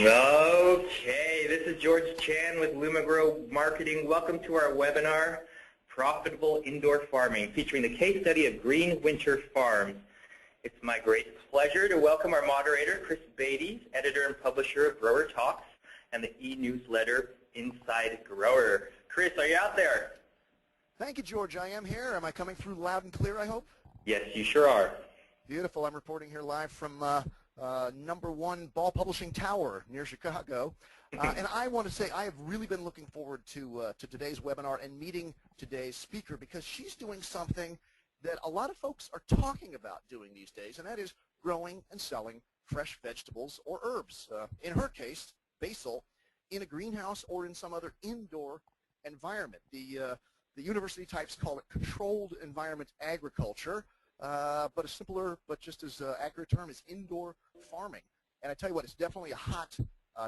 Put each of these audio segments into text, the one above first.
Okay, this is George Chan with LumiGrow Marketing. Welcome to our webinar, Profitable Indoor Farming, featuring the case study of Green Winter Farms. It's my great pleasure to welcome our moderator, Chris Beytes, editor and publisher of Grower Talks and the e-newsletter Inside Grower. Chris, are you out there? Thank you, George. I am here. Am I coming through loud and clear, I hope? Yes, you sure are. Beautiful. I'm reporting here live from #1 Ball Publishing Tower near Chicago. And I want to say I have really been looking forward to today's webinar and meeting today's speaker, because she's doing something that a lot of folks are talking about doing these days, and that is growing and selling fresh vegetables or herbs. In her case, basil, in a greenhouse or in some other indoor environment. The university types call it controlled environment agriculture. But a simpler but just as accurate term is indoor farming. And I tell you what, it's definitely a hot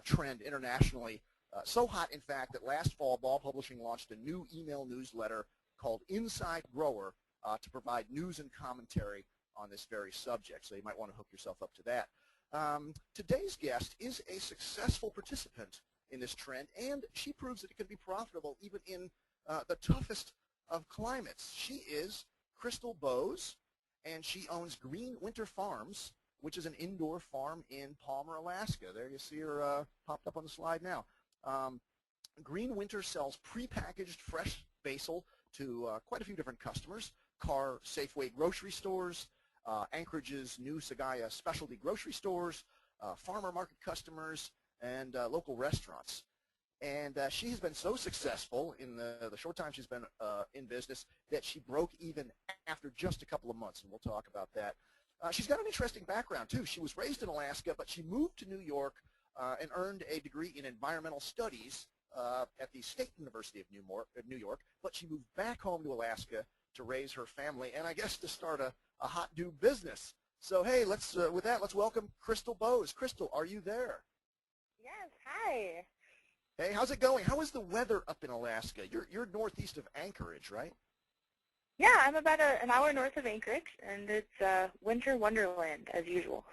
trend internationally. So hot, in fact, that last fall, Ball Publishing launched a new email newsletter called Inside Grower to provide news and commentary on this very subject. So you might want to hook yourself up to that. Today's guest is a successful participant in this trend, and she proves that it can be profitable even in the toughest of climates. She is Crystal Boze, and she owns Green Winter Farms, which is an indoor farm in Palmer, Alaska. There you see her popped up on the slide now. Green Winter sells prepackaged fresh basil to quite a few different customers: Carr-Safeway grocery stores, Anchorage's new Sagaya specialty grocery stores, farmer market customers, and local restaurants. And she has been so successful in the short time she's been in business that she broke even after just a couple of months, and we'll talk about that. She's got an interesting background, too. She was raised in Alaska, but she moved to New York and earned a degree in environmental studies at the State University of New York, but she moved back home to Alaska to raise her family and I guess to start a hot new business. So, hey, with that, let's welcome Crystal Boze. Crystal, are you there? Yes, hi. Hey, how's it going? How is the weather up in Alaska? You're northeast of Anchorage, right? Yeah, I'm about an hour north of Anchorage, and it's winter wonderland as usual.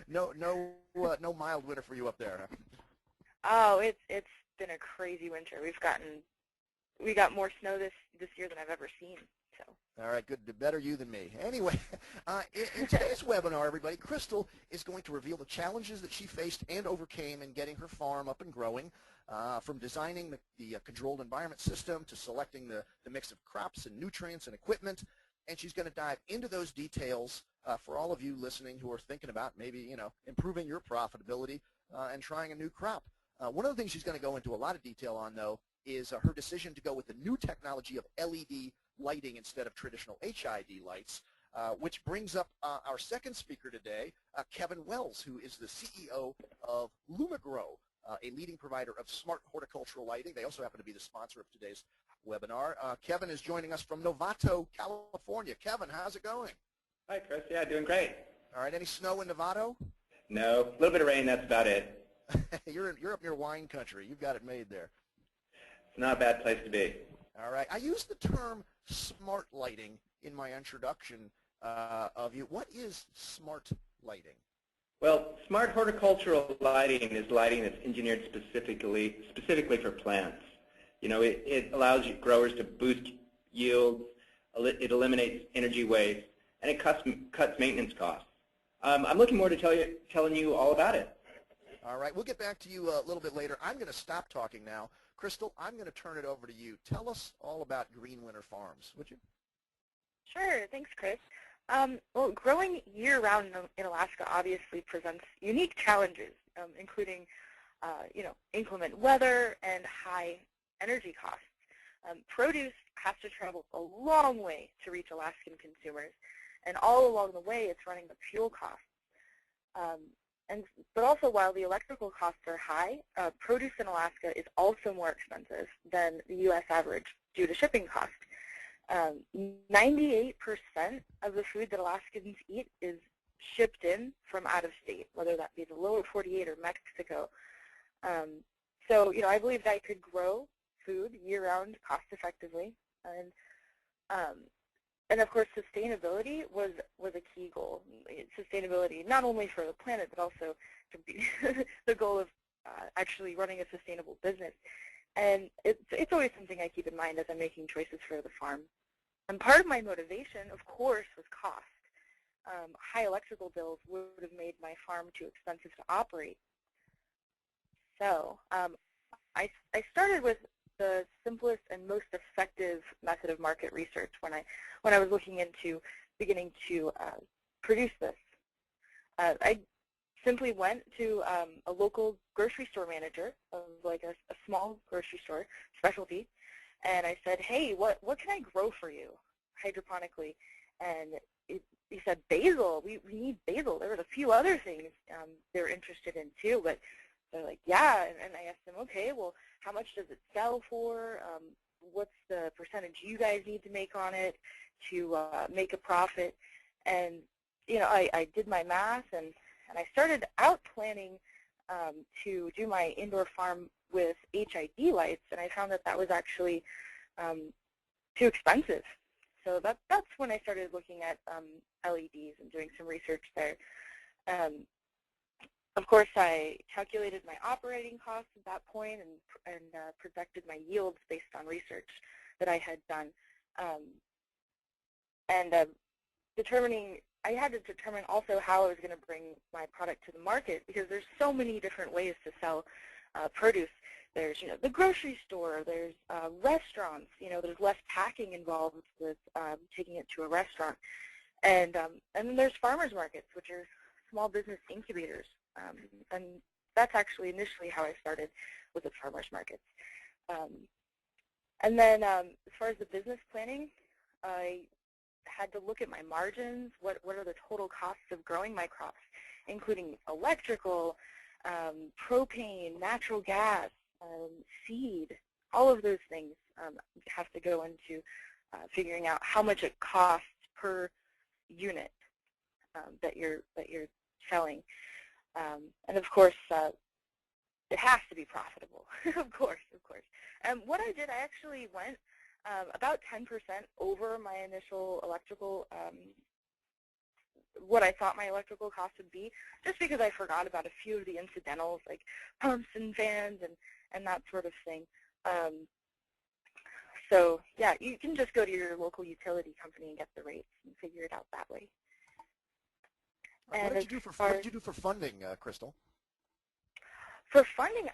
No mild winter for you up there, huh? Oh, it's been a crazy winter. We got more snow this year than I've ever seen. So. All right, good. Better you than me. Anyway, in today's webinar, everybody, Crystal is going to reveal the challenges that she faced and overcame in getting her farm up and growing, from designing the controlled environment system to selecting the mix of crops and nutrients and equipment. And she's going to dive into those details for all of you listening who are thinking about maybe, improving your profitability and trying a new crop. One of the things she's going to go into a lot of detail on, though, is her decision to go with the new technology of LED lighting instead of traditional HID lights, which brings up our second speaker today, Kevin Wells, who is the CEO of LumiGrow, a leading provider of smart horticultural lighting. They also happen to be the sponsor of today's webinar. Kevin is joining us from Novato, California. Kevin, how's it going? Hi, Chris. Yeah, doing great. All right. Any snow in Novato? No, a little bit of rain. That's about it. You're up near wine country. You've got it made there. It's not a bad place to be. All right. I used the term smart lighting in my introduction of you. What is smart lighting? Well, smart horticultural lighting is lighting that's engineered specifically for plants. It allows growers to boost yields, it eliminates energy waste, and it cuts maintenance costs. I'm looking forward to telling you all about it. All right. We'll get back to you a little bit later. I'm going to stop talking now. Crystal, I'm going to turn it over to you. Tell us all about Green Winter Farms, would you? Sure. Thanks, Chris. Well, growing year-round in Alaska obviously presents unique challenges, including, inclement weather and high energy costs. Produce has to travel a long way to reach Alaskan consumers, and all along the way it's running the fuel costs. But also, while the electrical costs are high, produce in Alaska is also more expensive than the U.S. average due to shipping costs. 98% of the food that Alaskans eat is shipped in from out of state, whether that be the lower 48 or Mexico. So, you know, I believed I could grow food year-round cost-effectively, and of course, sustainability was a key goal. Sustainability not only for the planet, but also to be the goal of actually running a sustainable business. And it's always something I keep in mind as I'm making choices for the farm. And part of my motivation, of course, was cost. High electrical bills would have made my farm too expensive to operate. So I started with the simplest and most effective method of market research when I was looking into beginning to produce this. I simply went to a local grocery store manager of like a small grocery store, specialty, and I said, hey, what can I grow for you hydroponically? And he said, basil. We need basil. There was a few other things they were interested in too, but they're like, yeah. And I asked them, okay, well, how much does it sell for? What's the percentage you guys need to make on it to make a profit? And, you know, I did my math, and I started out planning to do my indoor farm with HID lights, and I found that that was actually too expensive. So that's when I started looking at LEDs and doing some research there. Of course, I calculated my operating costs at that point and projected my yields based on research that I had done. I had to determine also how I was going to bring my product to the market, because there's so many different ways to sell produce. There's, you know, the grocery store. There's restaurants. You know, there's less packing involved with taking it to a restaurant, and then there's farmers markets, which are small business incubators, and that's actually initially how I started with the farmers markets. And then as far as the business planning, I had to look at my margins. What are the total costs of growing my crops, including electrical, propane, natural gas, seed, all of those things have to go into figuring out how much it costs per unit that you're selling. And of course, it has to be profitable. of course. What I did, I actually went about 10% over my initial electrical, what I thought my electrical cost would be, just because I forgot about a few of the incidentals like pumps and fans and that sort of thing. So yeah, you can just go to your local utility company and get the rates and figure it out that way. What did you do for funding, Crystal? For funding,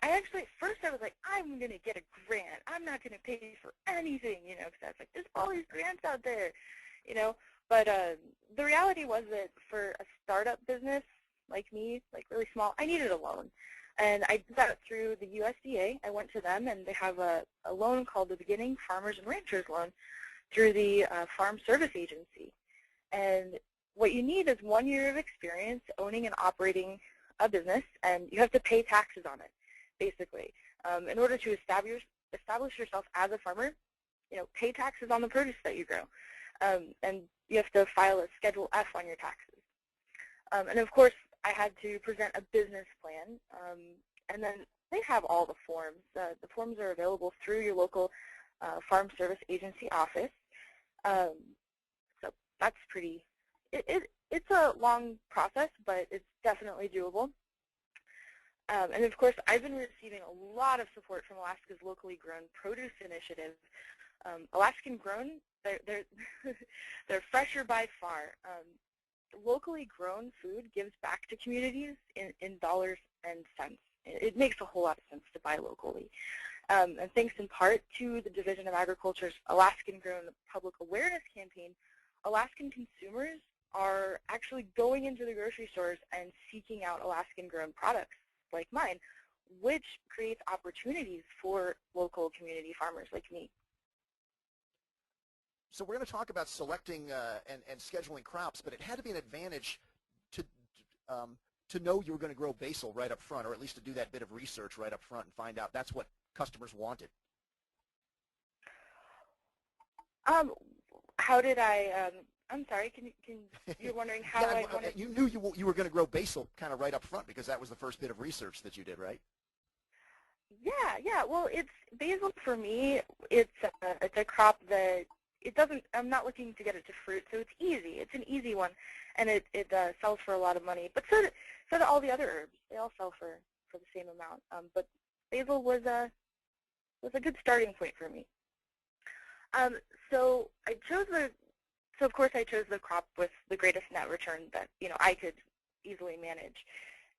first I was like, I'm going to get a grant. I'm not going to pay for anything, you know, because I was like, there's all these grants out there, you know. But the reality was that for a startup business like me, like really small, I needed a loan. And I did that through the USDA. I went to them, and they have a loan called the Beginning Farmers and Ranchers Loan through the Farm Service Agency. And what you need is 1 year of experience owning and operating a business, and you have to pay taxes on it, basically. In order to establish yourself as a farmer, you know, pay taxes on the produce that you grow. And you have to file a Schedule F on your taxes. And of course, I had to present a business plan, and then they have all the forms. The forms are available through your local Farm Service Agency office. So that's pretty, it's a long process, but it's definitely doable. And of course, I've been receiving a lot of support from Alaska's Locally Grown Produce Initiative. Alaskan Grown, they're fresher by far. Locally grown food gives back to communities in dollars and cents. It makes a whole lot of sense to buy locally. And thanks in part to the Division of Agriculture's Alaskan Grown Public Awareness Campaign, Alaskan consumers are actually going into the grocery stores and seeking out Alaskan grown products like mine, which creates opportunities for local community farmers like me. So we're going to talk about selecting and scheduling crops, but it had to be an advantage to know you were going to grow basil right up front, or at least to do that bit of research right up front and find out that's what customers wanted. how did I? I'm sorry. Can you're wondering how Yeah, I wanted? you knew you were going to grow basil kind of right up front because that was the first bit of research that you did, right? Yeah. Well, it's basil for me. It's a crop that it doesn't. I'm not looking to get it to fruit, so it's easy. It's an easy one, and it sells for a lot of money. But so do all the other herbs. They all sell for the same amount. But basil was a good starting point for me. So of course I chose the crop with the greatest net return that I could easily manage.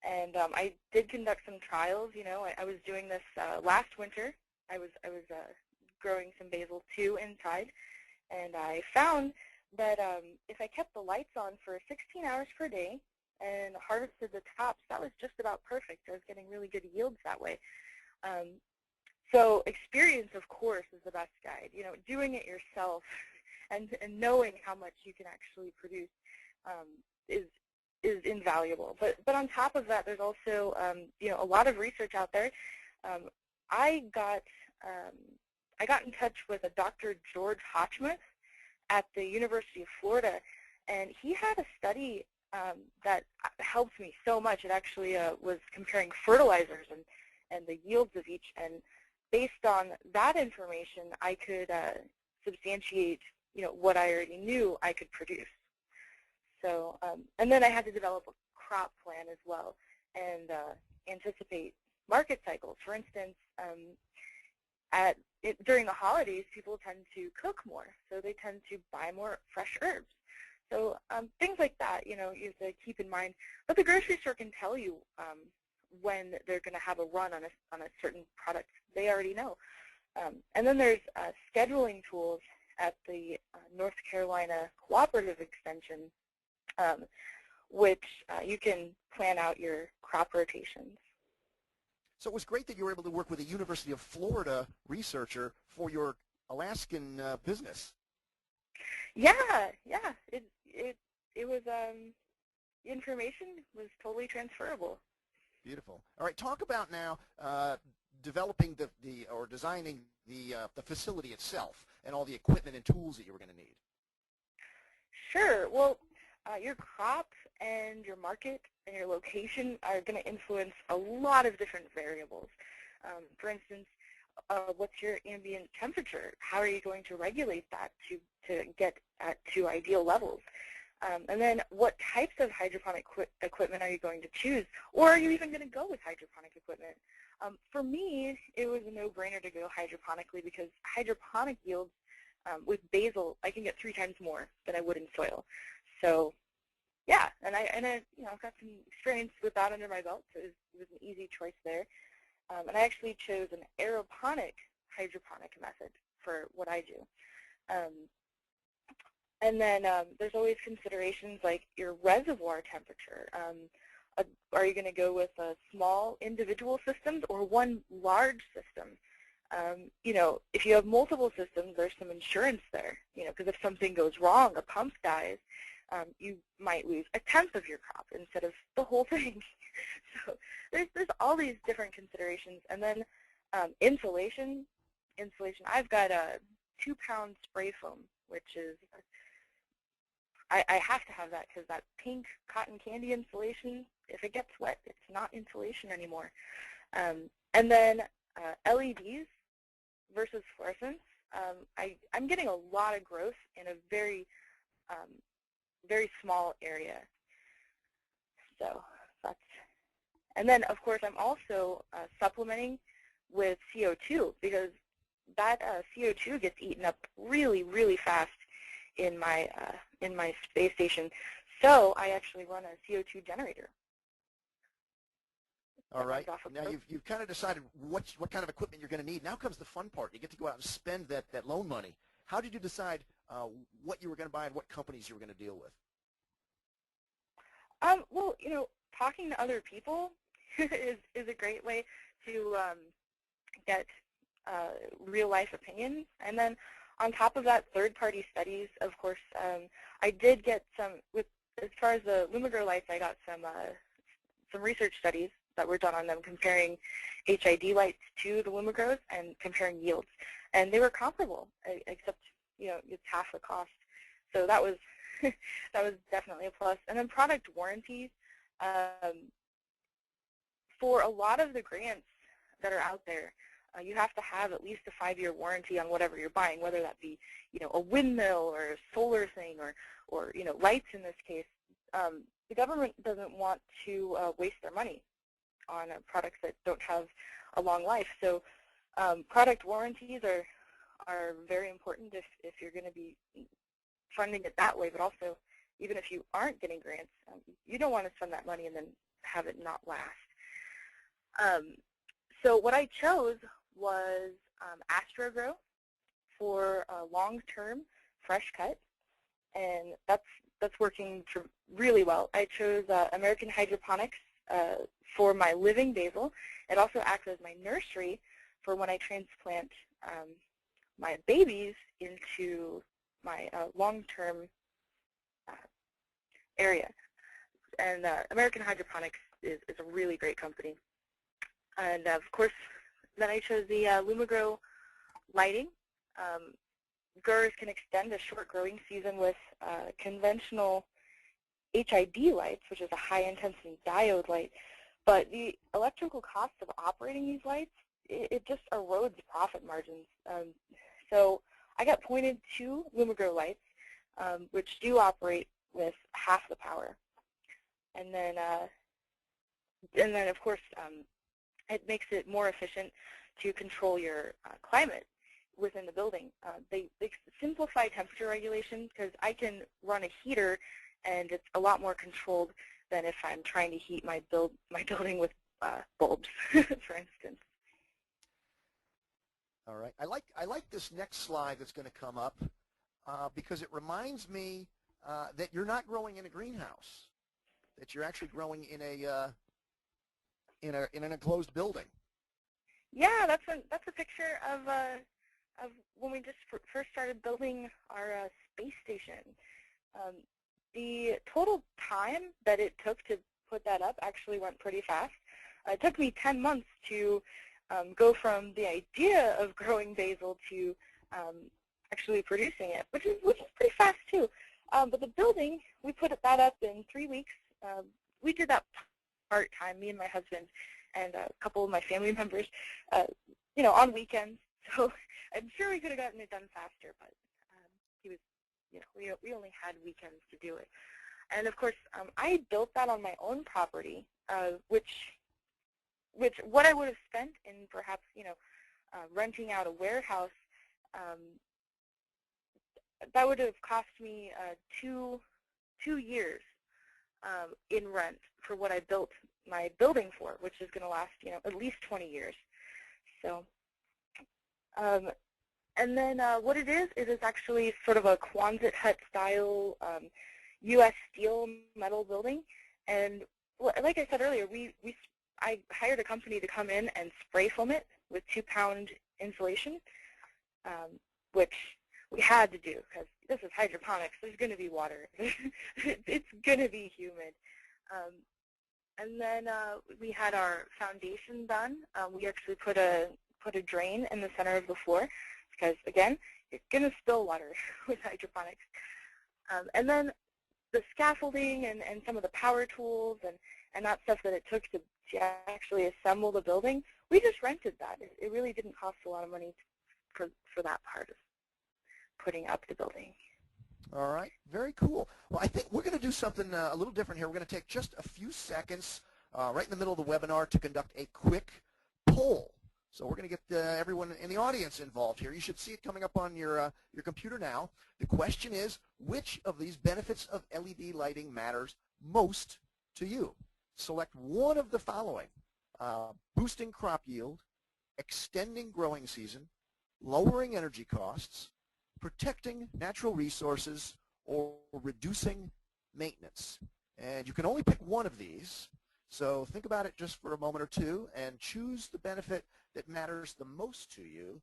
And I did conduct some trials. I was doing this last winter. I was growing some basil too inside, and I found that if I kept the lights on for 16 hours per day and harvested the tops, that was just about perfect. I was getting really good yields that way. So experience, of course, is the best guide. Doing it yourself and knowing how much you can actually produce is invaluable. But on top of that, there's also a lot of research out there. I got in touch with a Dr. George Hotchmuth at the University of Florida, and he had a study that helped me so much. It actually was comparing fertilizers and the yields of each, and based on that information, I could substantiate what I already knew I could produce. So, and then I had to develop a crop plan as well and anticipate market cycles. For instance, during the holidays, people tend to cook more, so they tend to buy more fresh herbs. So things like that, you have to keep in mind. But the grocery store can tell you when they're going to have a run on a certain product. They already know. And then there's scheduling tools at the North Carolina Cooperative Extension, which you can plan out your crop rotations. So it was great that you were able to work with a University of Florida researcher for your Alaskan business. Yeah. It was the information was totally transferable. Beautiful. All right, talk about now developing or designing the facility itself and all the equipment and tools that you were going to need. Sure. Well, your crop and your market and your location are going to influence a lot of different variables. For instance, what's your ambient temperature? How are you going to regulate that to get to ideal levels? And then what types of hydroponic equipment are you going to choose? Or are you even going to go with hydroponic equipment? For me, it was a no-brainer to go hydroponically because hydroponic yields with basil, I can get 3 times more than I would in soil. So, yeah, and I've got some experience with that under my belt, so it was an easy choice there. And I actually chose an aeroponic hydroponic method for what I do. And then there's always considerations like your reservoir temperature. Are you going to go with small individual systems or one large system? If you have multiple systems, there's some insurance there, because if something goes wrong, a pump dies, you might lose 1/10 of your crop instead of the whole thing. So there's all these different considerations. And then insulation. I've got a 2-pound spray foam, which is I have to have that because that pink cotton candy insulation, if it gets wet, it's not insulation anymore. And then LEDs versus fluorescents. I'm getting a lot of growth in a very, very small area. So that's, and then of course I'm also supplementing with CO2 because that CO2 gets eaten up really, really fast in my space station. So I actually run a CO2 generator. All right. Now you've kind of decided what kind of equipment you're going to need. Now comes the fun part. You get to go out and spend that loan money. How did you decide what you were going to buy and what companies you were going to deal with? Well, talking to other people is a great way to get real-life opinions. And then on top of that, third-party studies, of course. I did get some, as far as the LumiGrow lights, I got some research studies that were done on them comparing HID lights to the LumiGrows and comparing yields. And they were comparable, except, it's half the cost. So that was that was definitely a plus. And then product warranties. For a lot of the grants that are out there, you have to have at least a 5-year warranty on whatever you're buying, whether that be, a windmill or a solar thing or lights in this case. The government doesn't want to waste their money on products that don't have a long life. So product warranties are very important if you're going to be funding it that way, but also even if you aren't getting grants, you don't want to spend that money and then have it not last. So what I chose was AstroGrow for long-term fresh cut, and that's working really well. I chose American Hydroponics for my living basil. It also acts as my nursery for when I transplant my babies into my long-term area. And American Hydroponics is a really great company. And of course, then I chose the LumiGrow lighting. Growers can extend a short growing season with conventional HID lights, which is a high-intensity diode light. But the electrical cost of operating these lights, it just erodes profit margins. So I got pointed to LumiGrow lights, which do operate with half the power. And then of course, it makes it more efficient to control your climate within the building. They simplify temperature regulation because I can run a heater and it's a lot more controlled than if I'm trying to heat my building with bulbs, for instance. All right. I like this next slide that's going to come up because it reminds me that you're not growing in a greenhouse, that you're actually growing in an enclosed building. Yeah, that's a picture of when we just first started building our space station. The total time that it took to put that up actually went pretty fast. It took me 10 months to go from the idea of growing basil to actually producing it, which is pretty fast too. But the building, we put that up in 3 weeks. We did that part-time, me and my husband and a couple of my family members, on weekends. So I'm sure we could have gotten it done faster, but he was, we only had weekends to do it. And of course, I built that on my own property, which what I would have spent in perhaps, renting out a warehouse, that would have cost me 2 years in rent for what I built my building for, which is going to last, at least 20 years. So, and then what it is actually sort of a Quonset hut style U.S. steel metal building. And like I said earlier, I hired a company to come in and spray foam it with 2-pound insulation, which we had to do because this is hydroponics. There's going to be water. It's going to be humid. And then we had our foundation done. We actually put a drain in the center of the floor because, again, you're going to spill water with hydroponics. And then the scaffolding and some of the power tools and that stuff that it took to actually assemble the building, we just rented that. It really didn't cost a lot of money for that part of putting up the building. All right, very cool. Well, I think we're going to do something a little different here. We're going to take just a few seconds right in the middle of the webinar to conduct a quick poll. So we're going to get everyone in the audience involved here. You should see it coming up on your computer now. The question is, which of these benefits of LED lighting matters most to you? Select one of the following: boosting crop yield, extending growing season, lowering energy costs, protecting natural resources, or reducing maintenance. And you can only pick one of these, so think about it just for a moment or two and choose the benefit that matters the most to you.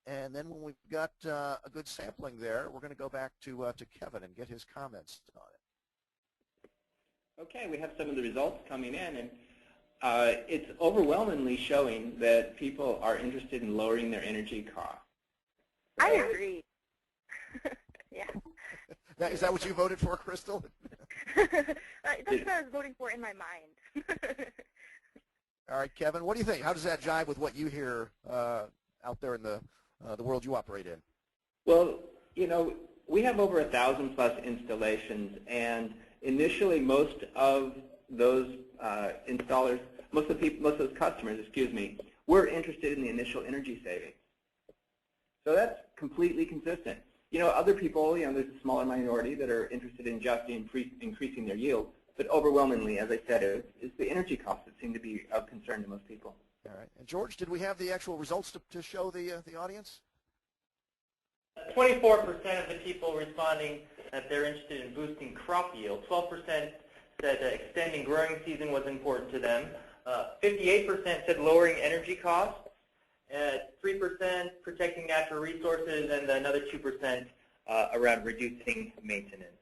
And then when we've got a good sampling there, we're going to go back to Kevin and get his comments on it. Okay, we have some of the results coming in, and it's overwhelmingly showing that people are interested in lowering their energy costs. I agree. Yeah. Is that what you voted for, Crystal? That's what I was voting for in my mind. All right, Kevin, what do you think? How does that jive with what you hear out there in the world you operate in? Well, we have over 1,000 plus installations, and initially most of those installers, most of those customers, were interested in the initial energy savings. So that's completely consistent. Other people, there's a smaller minority that are interested in just increasing their yield, but overwhelmingly, as I said, it's the energy costs that seem to be of concern to most people. All right. And George, did we have the actual results to show the audience? 24% of the people responding that they're interested in boosting crop yield. 12% said that extending growing season was important to them. 58% said lowering energy costs. 3% protecting natural resources, and another 2% around reducing maintenance.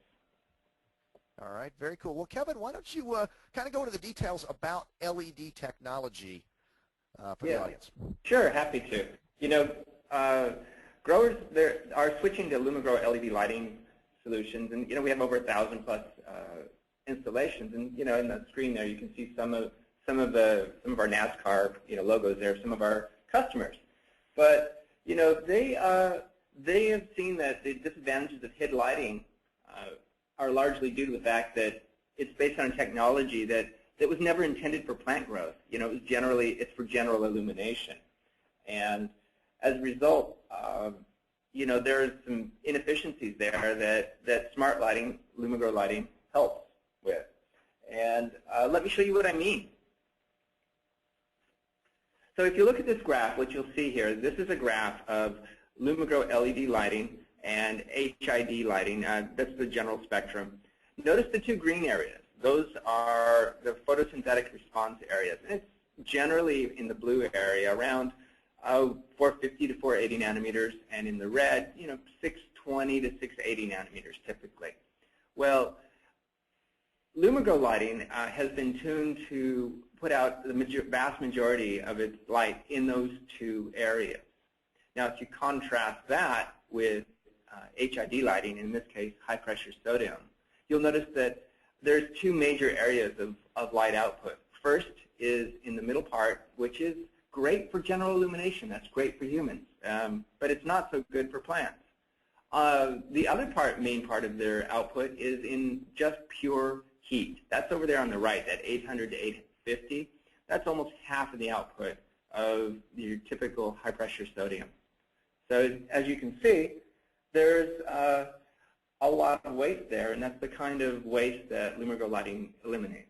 All right, very cool. Well, Kevin, why don't you kind of go into the details about LED technology for the audience? Sure, happy to. Growers are switching to LumiGrow LED lighting solutions, and we have over 1,000 plus installations. And in the screen there, you can see some of our NASCAR logos there, some of our customers. But they have seen that the disadvantages of HID lighting are largely due to the fact that it's based on technology that was never intended for plant growth. It's for general illumination, and as a result, there's some inefficiencies there that smart lighting, LumiGrow lighting, helps with. And let me show you what I mean. So if you look at this graph, what you'll see here, this is a graph of LumiGrow LED lighting and HID lighting. That's the general spectrum. Notice the two green areas. Those are the photosynthetic response areas. And it's generally in the blue area around 450 to 480 nanometers, and in the red, 620 to 680 nanometers typically. Well, LumiGrow lighting has been tuned to put out the vast majority of its light in those two areas. Now, if you contrast that with HID lighting, in this case, high-pressure sodium, you'll notice that there's two major areas of light output. First is in the middle part, which is great for general illumination. That's great for humans, but it's not so good for plants. The other main part of their output is in just pure heat. That's over there on the right, that 800 to 850. That's almost half of the output of your typical high-pressure sodium. So as you can see, there's a lot of waste there, and that's the kind of waste that LumiGrow lighting eliminates.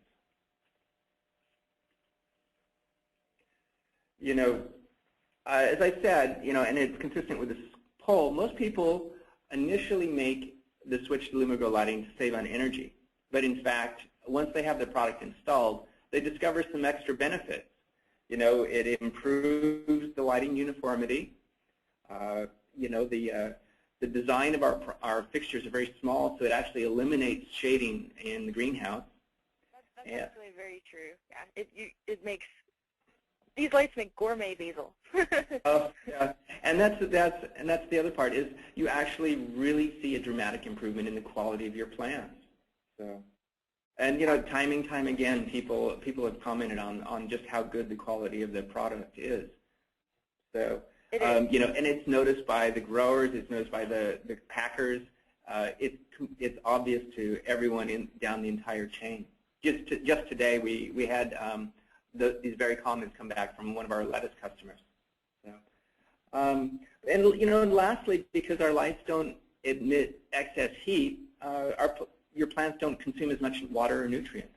As I said, and it's consistent with this poll, most people initially make the switch to LumiGrow lighting to save on energy. But in fact, once they have the product installed, they discover some extra benefits. It improves the lighting uniformity. The design of our fixtures are very small, so it actually eliminates shading in the greenhouse. That's actually very true. Yeah, it makes these lights make gourmet basil. Oh, yeah, and that's the other part is you actually really see a dramatic improvement in the quality of your plants. So, and time again, people have commented on just how good the quality of the product is. So. And it's noticed by the growers, it's noticed by the packers. It's obvious to everyone down the entire chain. Just today, we had these very comments come back from one of our lettuce customers. So, and lastly, because our lights don't emit excess heat, your plants don't consume as much water or nutrients.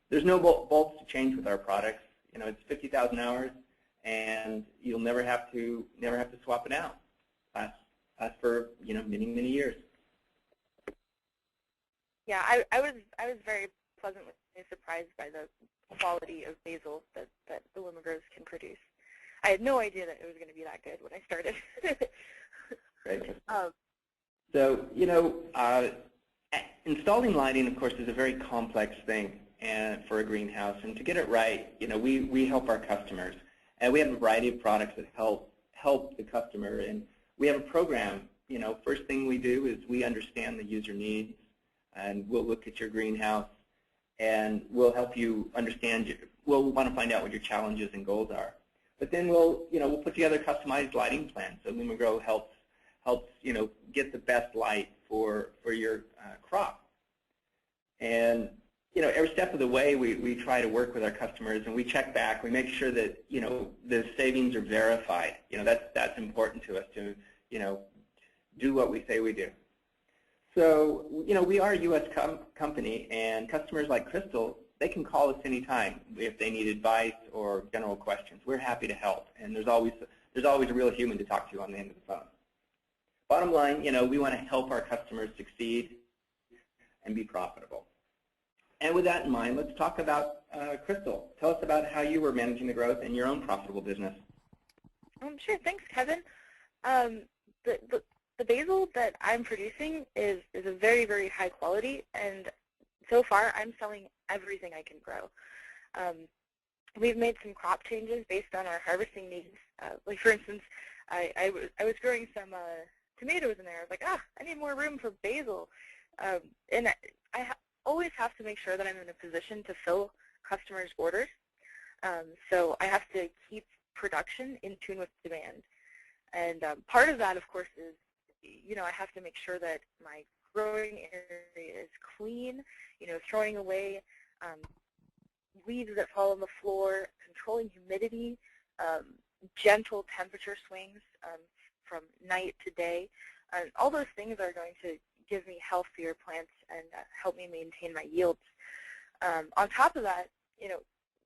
There's no bulbs to change with our products. It's 50,000 hours. And you'll never have to swap it out. Lasts for many years. Yeah, I was very pleasantly surprised by the quality of basil that the LumiGrows can produce. I had no idea that it was going to be that good when I started. Great. So installing lighting, of course, is a very complex thing for a greenhouse, and to get it right, we help our customers. And we have a variety of products that help the customer, and we have a program, first thing we do is we understand the user needs, and we'll look at your greenhouse, and we'll help you understand. We'll want to find out what your challenges and goals are. But then we'll put together customized lighting plans. So LumiGrow helps get the best light for your crop. And every step of the way we try to work with our customers, and we check back. We make sure that the savings are verified. That's important to us to do what we say we do. So we are a U.S. company, and customers like Crystal, they can call us anytime if they need advice or general questions. We're happy to help, and there's always a real human to talk to on the end of the phone. Bottom line, we want to help our customers succeed and be profitable. And with that in mind, let's talk about Crystal. Tell us about how you were managing the growth in your own profitable business. Sure. Thanks, Kevin. The basil that I'm producing is a very, very high quality, and so far I'm selling everything I can grow. We've made some crop changes based on our harvesting needs. Like, for instance, I was growing some tomatoes in there. I was like, I need more room for basil. And I always have to make sure that I'm in a position to fill customers' orders. So I have to keep production in tune with demand. And part of that, of course, is, I have to make sure that my growing area is clean, throwing away leaves that fall on the floor, controlling humidity, gentle temperature swings from night to day. All those things are going to give me healthier plants and help me maintain my yields. On top of that,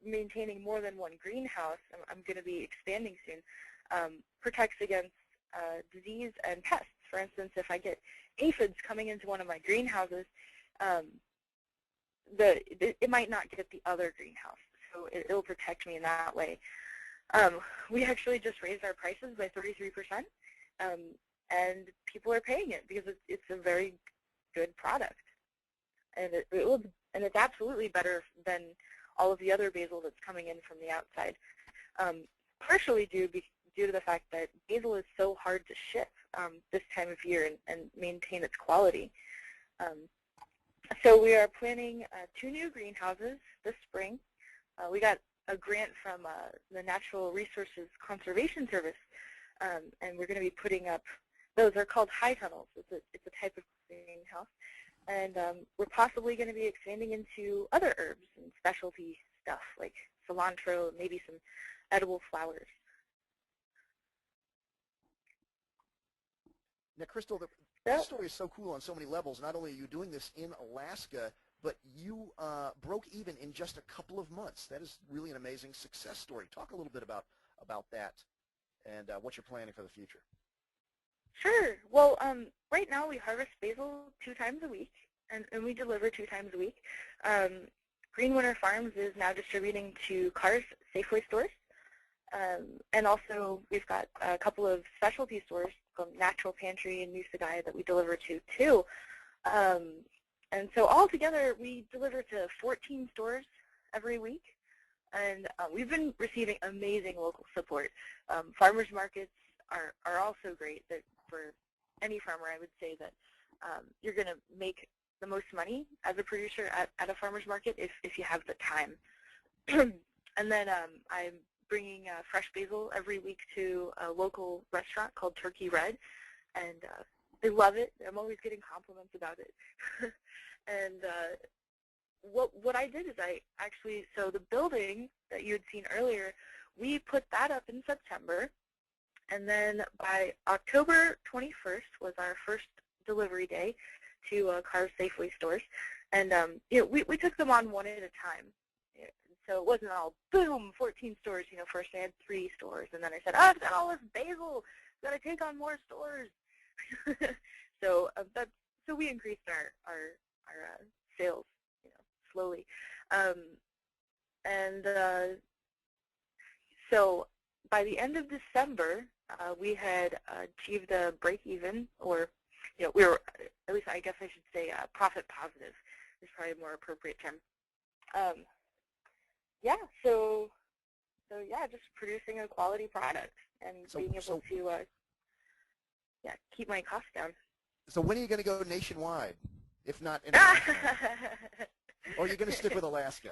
maintaining more than one greenhouse, I'm going to be expanding soon, protects against disease and pests. For instance, if I get aphids coming into one of my greenhouses, it might not get the other greenhouse, so it'll protect me in that way. We actually just raised our prices by 33%, and people are paying it because it's a very good product, and it's absolutely better than all of the other basil that's coming in from the outside. Partially due to the fact that basil is so hard to ship this time of year and maintain its quality. So we are planning 2 new greenhouses this spring. We got a grant from the Natural Resources Conservation Service, and we're going to be putting up, those are called high tunnels. It's a type of greenhouse. And we're possibly going to be expanding into other herbs and specialty stuff like cilantro, maybe some edible flowers. Now, Crystal, the story is so cool on so many levels. Not only are you doing this in Alaska, but you broke even in just a couple of months. That is really an amazing success story. Talk a little bit about that and what you're planning for the future. Sure. Well, right now we harvest basil 2 times a week, and we deliver 2 times a week. Green Winter Farms is now distributing to Carr-Safeway stores. And also we've got a couple of specialty stores called Natural Pantry and Musagai that we deliver to too. And so all together we deliver to 14 stores every week. And we've been receiving amazing local support. Farmers markets are also great. For any farmer, I would say that you're going to make the most money as a producer at a farmer's market if you have the time. And then I'm bringing fresh basil every week to a local restaurant called Turkey Red, and they love it. I'm always getting compliments about it. And what I did is so the building that you had seen earlier, we put that up in September, and then by October 21st was our first delivery day to Carr-Safeway stores, and we took them on one at a time. So it wasn't all, boom, 14 stores. First I had 3 stores, and then I said, I've got all this basil. I've got to take on more stores. So we increased our sales, slowly. So by the end of December, we had achieved a break-even, or we were, at least I guess I should say, profit positive is probably a more appropriate term. So just producing a quality product and being able to, yeah, keep my costs down. So when are you going to go nationwide, if not international? Or are you going to stick with Alaska?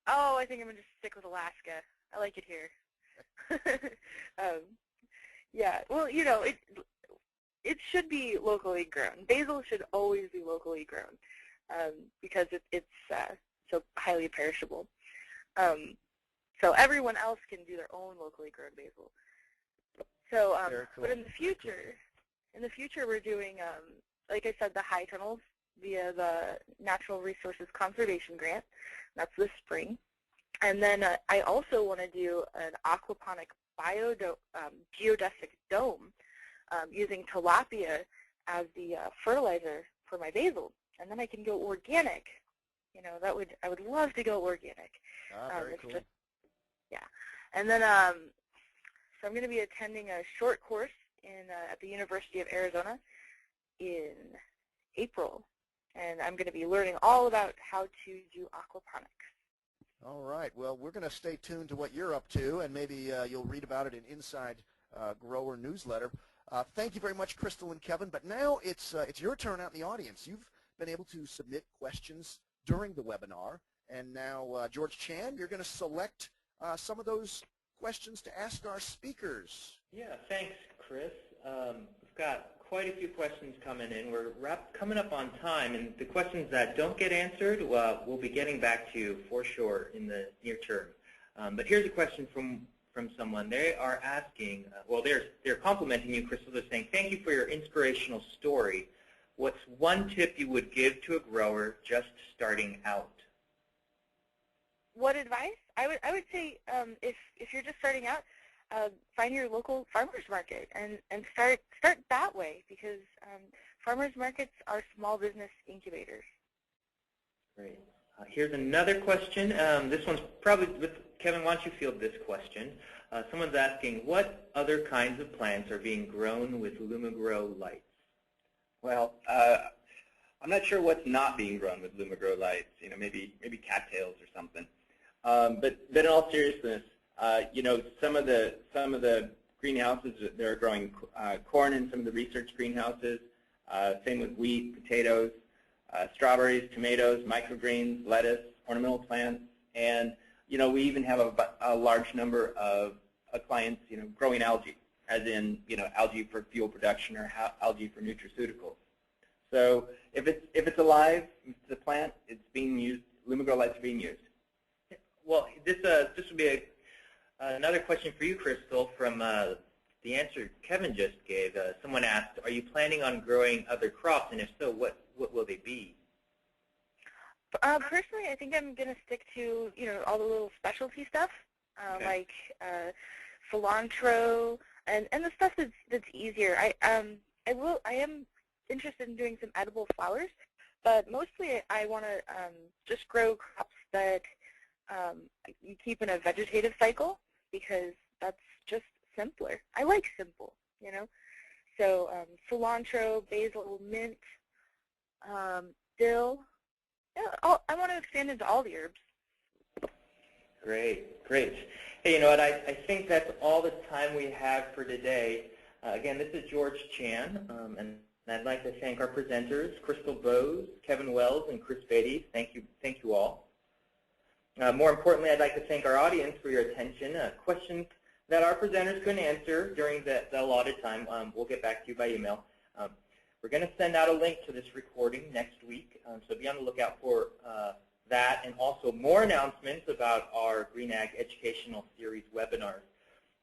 Oh, I think I'm going to stick with Alaska. I like it here. Yeah, well, you know, it should be locally grown. Basil should always be locally grown because it's so highly perishable. So everyone else can do their own locally grown basil. So, Cool. but in the future we're doing, like I said, the high tunnels via the Natural Resources Conservation Grant. That's this spring. And then I also want to do an aquaponic geodesic dome using tilapia as the fertilizer for my basil. And then I can go organic. You know, I would love to go organic. Very cool. Yeah. And then so I'm going to be attending a short course at the University of Arizona in April. And I'm going to be learning all about how to do aquaponics. All right. Well, we're going to stay tuned to what you're up to, and maybe you'll read about it in Inside Grower newsletter. Thank you very much, Crystal and Kevin. But now it's your turn out in the audience. You've been able to submit questions during the webinar, and now George Chan, you're going to select some of those questions to ask our speakers. Yeah, thanks, Chris. We've got quite a few questions coming in. We're coming up on time, and the questions that don't get answered, we'll be getting back to for sure in the near term. But here's a question from someone. They are asking, well, they're complimenting you, Crystal. They're saying, thank you for your inspirational story. What's one tip you would give to a grower just starting out? What advice? I would say if you're just starting out, find your local farmers market and start that way, because farmers markets are small business incubators. Great. Here's another question. This one's probably with Kevin. Why don't you field this question? Someone's asking, what other kinds of plants are being grown with LumiGrow lights? Well, I'm not sure what's not being grown with LumiGrow lights. You know, maybe cattails or something. But in all seriousness, you know, some of the greenhouses, they're growing corn in some of the research greenhouses. Same with wheat, potatoes, strawberries, tomatoes, microgreens, lettuce, ornamental plants, and you know, we even have a large number of clients, you know, growing algae, as in, you know, algae for fuel production or algae for nutraceuticals. So if it's alive, if it's a plant, it's being used. LumiGrow lights are being used. Well, this would be another question for you, Crystal, from the answer Kevin just gave. Someone asked, are you planning on growing other crops, and if so, what will they be? Personally, I think I'm going to stick to, you know, all the little specialty stuff, Okay. like cilantro and the stuff that's easier. I am interested in doing some edible flowers, but mostly I want to just grow crops that you keep in a vegetative cycle, because that's just simpler. I like simple, you know. So cilantro, basil, mint, dill. Yeah, I want to expand into all the herbs. Great, great. Hey, you know what? I think that's all the time we have for today. Again, this is George Chan, and I'd like to thank our presenters, Crystal Boze, Kevin Wells, and Chris Beytes. Thank you all. More importantly, I'd like to thank our audience for your attention. Questions that our presenters couldn't answer during the allotted time, we'll get back to you by email. We're going to send out a link to this recording next week, so be on the lookout for that, and also more announcements about our Green Ag Educational Series webinars.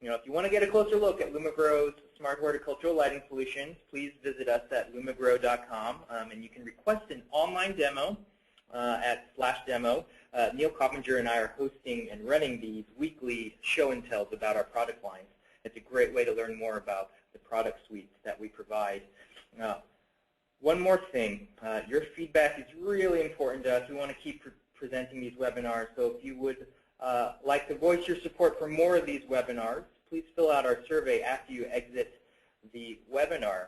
You know, if you want to get a closer look at LumiGrow's Smart Horticultural Lighting Solutions, please visit us at LumiGrow.com, and you can request an online demo at /demo. Neil Coppinger and I are hosting and running these weekly show and tells about our product lines. It's a great way to learn more about the product suites that we provide. One more thing, your feedback is really important to us. We want to keep presenting these webinars, so if you would like to voice your support for more of these webinars, please fill out our survey after you exit the webinar.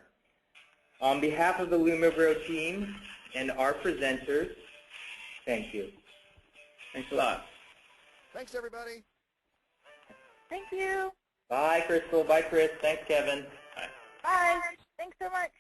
On behalf of the LumiGrow team and our presenters, thank you. Thanks a lot. Thanks, everybody. Thank you. Bye, Crystal. Bye, Chris. Thanks, Kevin. Bye. Bye. Thanks so much.